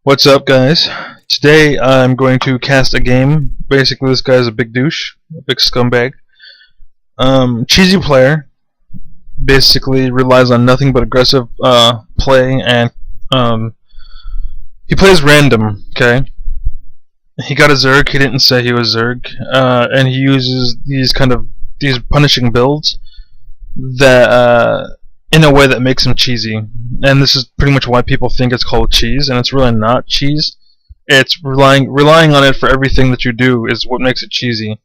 What's up, guys? Today I'm going to cast a game. Basically, this guy's a big douche, a big scumbag. Cheesy player. Basically relies on nothing but aggressive play, and he plays random. Okay. He got a Zerg. He didn't say he was Zerg, and he uses these punishing builds that in a way that makes him cheesy. And this is pretty much why people think it's called cheese, and it's really not cheese. It's relying on it for everything that you do is what makes it cheesy.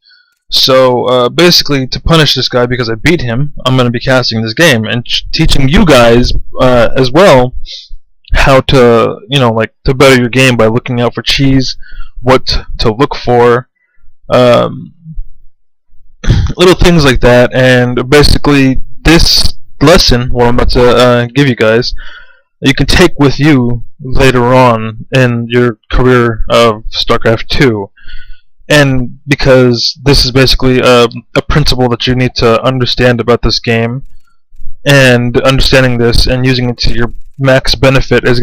So basically, to punish this guy because I beat him, I'm going to be casting this game and teaching you guys as well how to, to better your game by looking out for cheese, what to look for, little things like that. And basically, this lesson, what I'm about to give you guys, you can take with you later on in your career of StarCraft 2. And because this is basically a principle that you need to understand about this game, and understanding this and using it to your max benefit is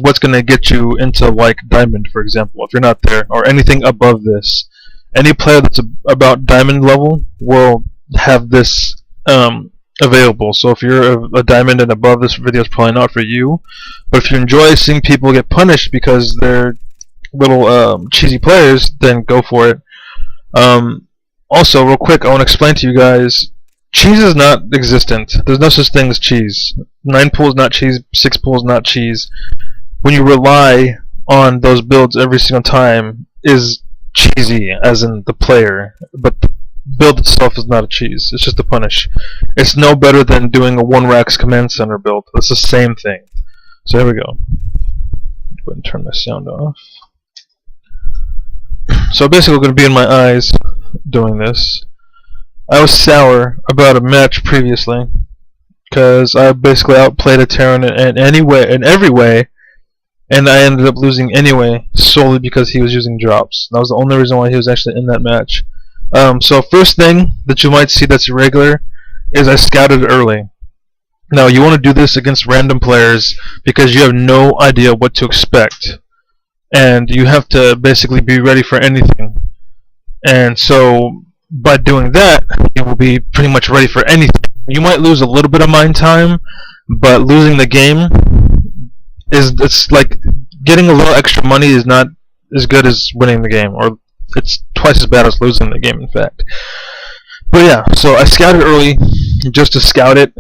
what's gonna get you into like Diamond, for example, if you're not there, or anything above this. Any player that's about Diamond level will have this available. So if you're a Diamond and above, this video is probably not for you. But if you enjoy seeing people get punished because they're little cheesy players, then go for it. Also, real quick, I want to explain to you guys, cheese is not existent. There's no such thing as cheese. 9 pool is not cheese, 6 pool is not cheese. When you rely on those builds every single time is cheesy, as in the player, but the build itself is not a cheese. It's just a punish. It's no better than doing a 1-Rax command center build. It's the same thing. So here we go. Go ahead and turn my sound off. So basically, I'm going to be in my eyes doing this. I was sour about a match previously because I basically outplayed a Terran in every way, and I ended up losing anyway solely because he was using drops. That was the only reason why he was actually in that match. So first thing that you might see that's irregular is I scouted early. Now you want to do this against random players because you have no idea what to expect, and you have to basically be ready for anything. And so by doing that, you will be pretty much ready for anything. You might lose a little bit of mind time, but losing the game it's like getting a little extra money is not as good as winning the game, or it's twice as bad as losing the game, in fact. But yeah, so I scouted early just to scout it,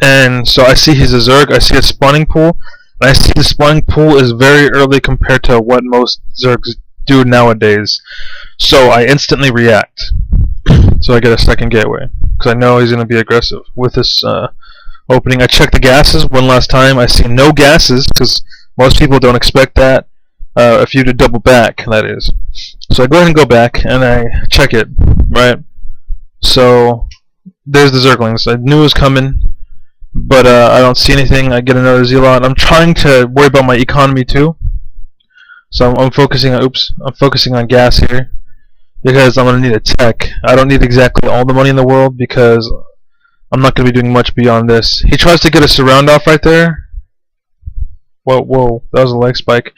and so I see he's a Zerg, I see a spawning pool, and I see the spawning pool is very early compared to what most Zergs do nowadays. So I instantly react. So I get a second gateway, because I know he's going to be aggressive with this opening. I check the gases one last time. I see no gases, because most people don't expect that. If you do double back, that is. So I go ahead and go back, and I check it, right? So there's the Zerglings. I knew it was coming, but I don't see anything. I get another Zealot. I'm trying to worry about my economy too. So I'm focusing on, I'm focusing on gas here, because I'm going to need a tech. I don't need exactly all the money in the world, because I'm not going to be doing much beyond this. He tries to get a surround off right there. Whoa, that was a leg spike.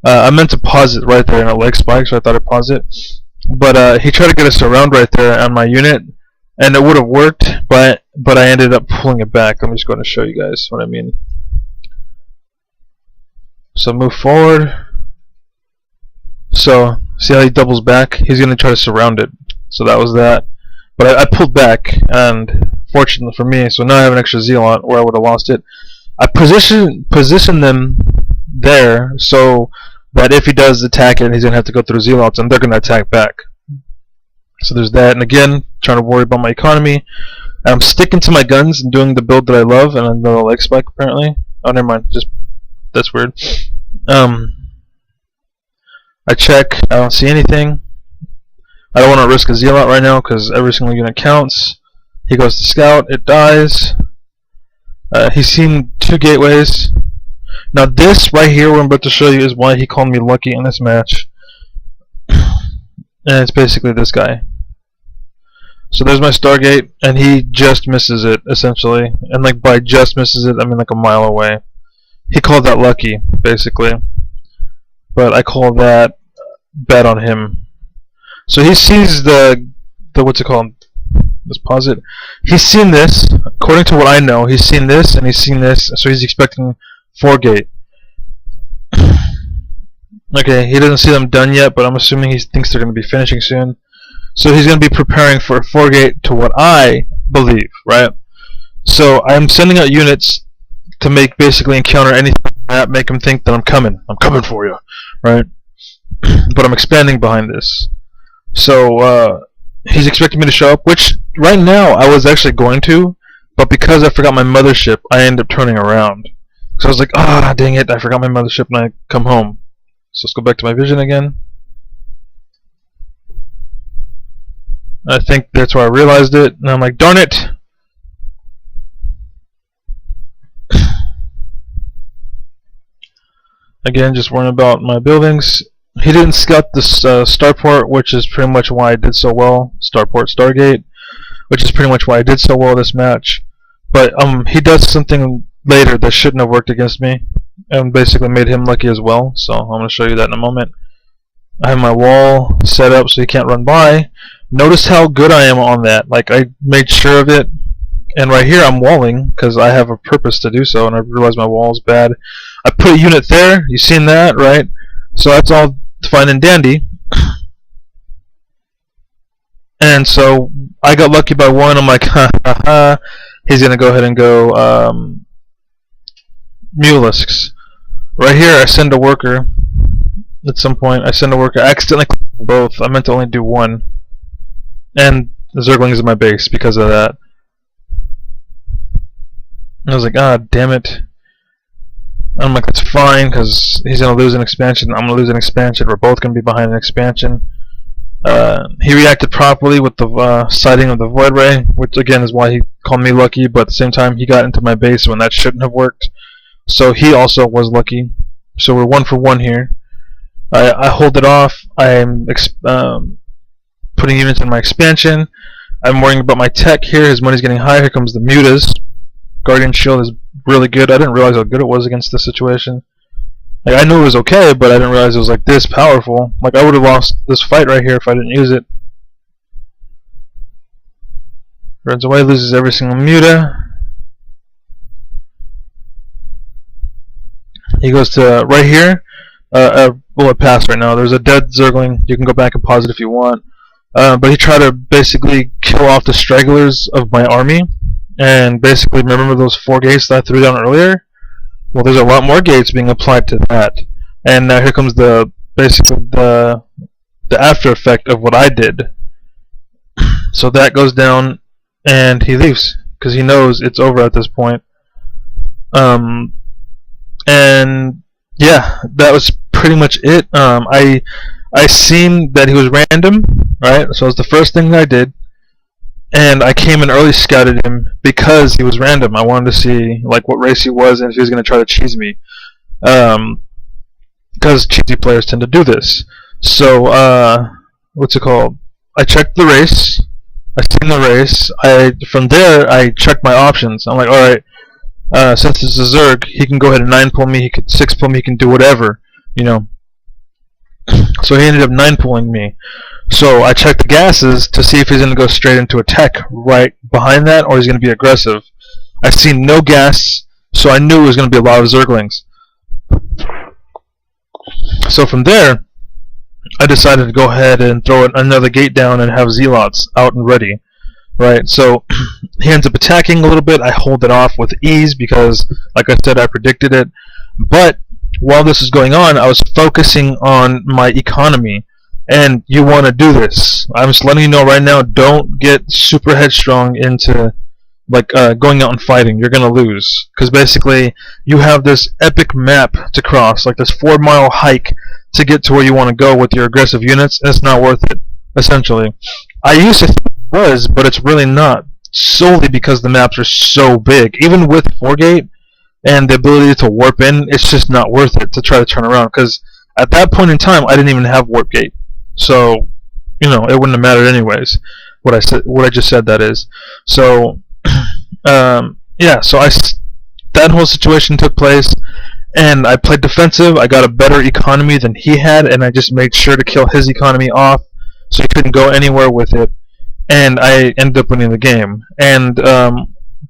I meant to pause it right there, and a leg spike, so I thought I'd pause it. But he tried to get a surround right there on my unit, and it would have worked, but I ended up pulling it back. I'm just going to show you guys what I mean. So move forward. So see how he doubles back? He's going to try to surround it. So that was that. But I pulled back, and fortunately for me, so now I have an extra Zealot where I would have lost it. I position them there so that if he does attack it, he's going to have to go through Zealots, and they're going to attack back. So there's that. And again, trying to worry about my economy. And I'm sticking to my guns and doing the build that I love, and another leg spike apparently. Oh, never mind. That's weird. I check. I don't see anything. I don't want to risk a Zealot right now because every single unit counts. He goes to scout. It dies. He's seen 2 gateways. Now this right here, what I'm about to show you, is why he called me lucky in this match. And it's basically this guy. So there's my Stargate, and he just misses it, essentially. And like by just misses it, I mean like a mile away. He called that lucky, basically. but I call that bet on him. So he sees the what's it called? Let's pause it. He's seen this. According to what I know, he's seen this and he's seen this. So he's expecting 4-gate. Okay, he doesn't see them done yet, but I'm assuming he thinks they're going to be finishing soon. So he's going to be preparing for a 4-gate to what I believe, right? So I'm sending out units to make basically encounter anything that make him think that I'm coming for you, right? But I'm expanding behind this. So he's expecting me to show up, which right now I was actually going to, but because I forgot my mothership, I ended up turning around. So I was like, ah, dang it, I forgot my mothership, and I come home. So let's go back to my vision again. I think that's where I realized it, and I'm like, darn it! Again, just worrying about my buildings. He didn't scout this starport, which is pretty much why I did so well. Starport, Stargate, which is pretty much why I did so well this match. But he does something later that shouldn't have worked against me, and basically made him lucky as well. So I'm going to show you that in a moment. I have my wall set up so he can't run by. Notice how good I am on that. Like, I made sure of it. And right here I'm walling because I have a purpose to do so, and I realize my wall is bad. I put a unit there. You seen that, right? So that's all fine and dandy. And so I got lucky by one. I'm like, ha ha ha. He's gonna go ahead and go Mulisks. Right here, I send a worker. At some point, I send a worker. I accidentally clicked both. I meant to only do one. And the Zerglings in my base because of that. I was like, ah, damn it. I'm like, that's fine, because he's going to lose an expansion. I'm going to lose an expansion. We're both going to be behind an expansion. He reacted properly with the sighting of the Void Ray, which again is why he called me lucky, but at the same time, he got into my base when that shouldn't have worked. So he also was lucky. So we're 1 for 1 here. I hold it off. I'm putting units in my expansion. I'm worrying about my tech here. His money's getting high. Here comes the Mutas. Guardian Shield is really good. I didn't realize how good it was against this situation. Like, I knew it was okay, but I didn't realize it was like this powerful. Like, I would have lost this fight right here if I didn't use it. Runs away, loses every single Muta. He goes to right here. Bullet pass right now. There's a dead Zergling. You can go back and pause it if you want. But he tried to basically kill off the stragglers of my army. And basically, remember those 4 gates that I threw down earlier? Well, there's a lot more gates being applied to that. And now here comes basically the after effect of what I did. So that goes down, and he leaves because he knows it's over at this point. And yeah, that was pretty much it. I seen that he was random, right? So it was the first thing that I did. And I came and early scouted him because he was random. I wanted to see like what race he was and if he was going to try to cheese me. Because cheesy players tend to do this. So, what's it called? I checked the race. I seen the race. From there, I checked my options. I'm like, alright, since it's a Zerg, he can go ahead and 9-pull me, he could 6-pull me, he can do whatever, you know. So he ended up 9-pulling me. So I checked the gases to see if he's going to go straight into a tech right behind that, or he's going to be aggressive. I seen no gas, so I knew it was going to be a lot of Zerglings. So from there, I decided to go ahead and throw another gate down and have Zealots out and ready. Right, so he ends up attacking a little bit. I hold it off with ease because, like I said, I predicted it. But while this is going on, I was focusing on my economy. And you want to do this. I'm just letting you know right now, don't get super headstrong into like going out and fighting. You're going to lose. Because basically, you have this epic map to cross, like this 4-mile hike to get to where you want to go with your aggressive units, and it's not worth it, essentially. I used to think it was, but it's really not. Solely because the maps are so big. Even with 4-gate and the ability to warp in, it's just not worth it to try to turn around. Because at that point in time, I didn't even have warp gate. So, you know, it wouldn't have mattered anyways. What I just said, that is. So, yeah. So that whole situation took place, and I played defensive. I got a better economy than he had, and I just made sure to kill his economy off so he couldn't go anywhere with it, and I ended up winning the game. And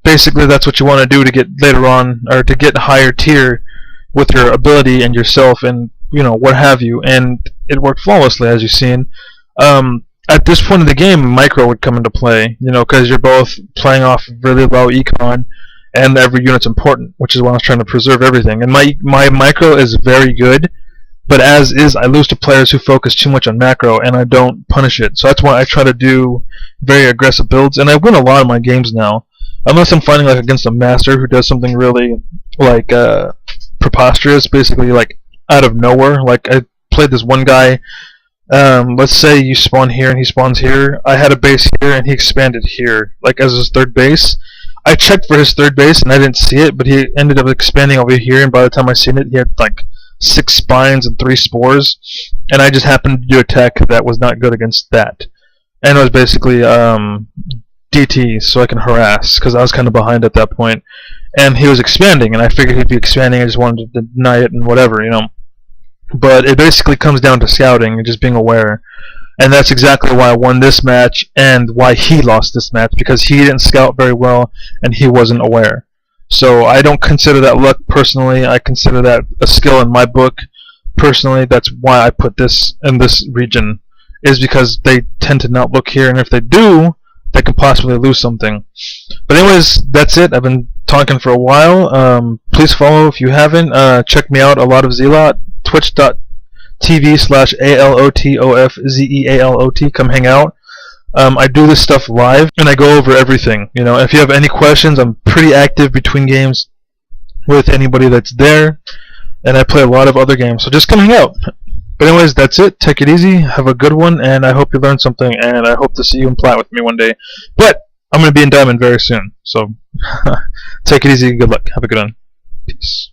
basically that's what you want to do to get later on, or to get higher tier with your ability and yourself, and what have you. And it worked flawlessly, as you've seen. At this point in the game, micro would come into play, because you're both playing off really low econ, and every unit's important, which is why I was trying to preserve everything. And my micro is very good, but as is, I lose to players who focus too much on macro, and I don't punish it. So that's why I try to do very aggressive builds, and I win a lot of my games now. Unless I'm fighting like against a master who does something really like preposterous, basically like out of nowhere. Like I played this one guy. Let's say you spawn here and he spawns here. I had a base here and he expanded here, like as his third base. I checked for his third base and I didn't see it, but he ended up expanding over here, and by the time I seen it, he had like 6 spines and 3 spores, and I just happened to do a tech that was not good against that. And it was basically DT, so I can harass, because I was kind of behind at that point. And he was expanding, and I figured he'd be expanding, I just wanted to deny it and whatever, But it basically comes down to scouting and just being aware. And that's exactly why I won this match, and why he lost this match, because he didn't scout very well and he wasn't aware. So I don't consider that luck personally. I consider that a skill in my book. Personally, that's why I put this in this region, is because they tend to not look here, and if they do, they could possibly lose something. But anyways, that's it. I've been talking for a while. Please follow if you haven't. Check me out, a lot of Zealot, twitch.tv/ALOTOFZEALOT. Come hang out. I do this stuff live, and I go over everything. If you have any questions, I'm pretty active between games with anybody that's there, and I play a lot of other games, so just come hang out. But anyways, that's it. Take it easy. Have a good one, and I hope you learned something, and I hope to see you in Plat with me one day. But I'm going to be in Diamond very soon, so take it easy. Good luck. Have a good one. Peace.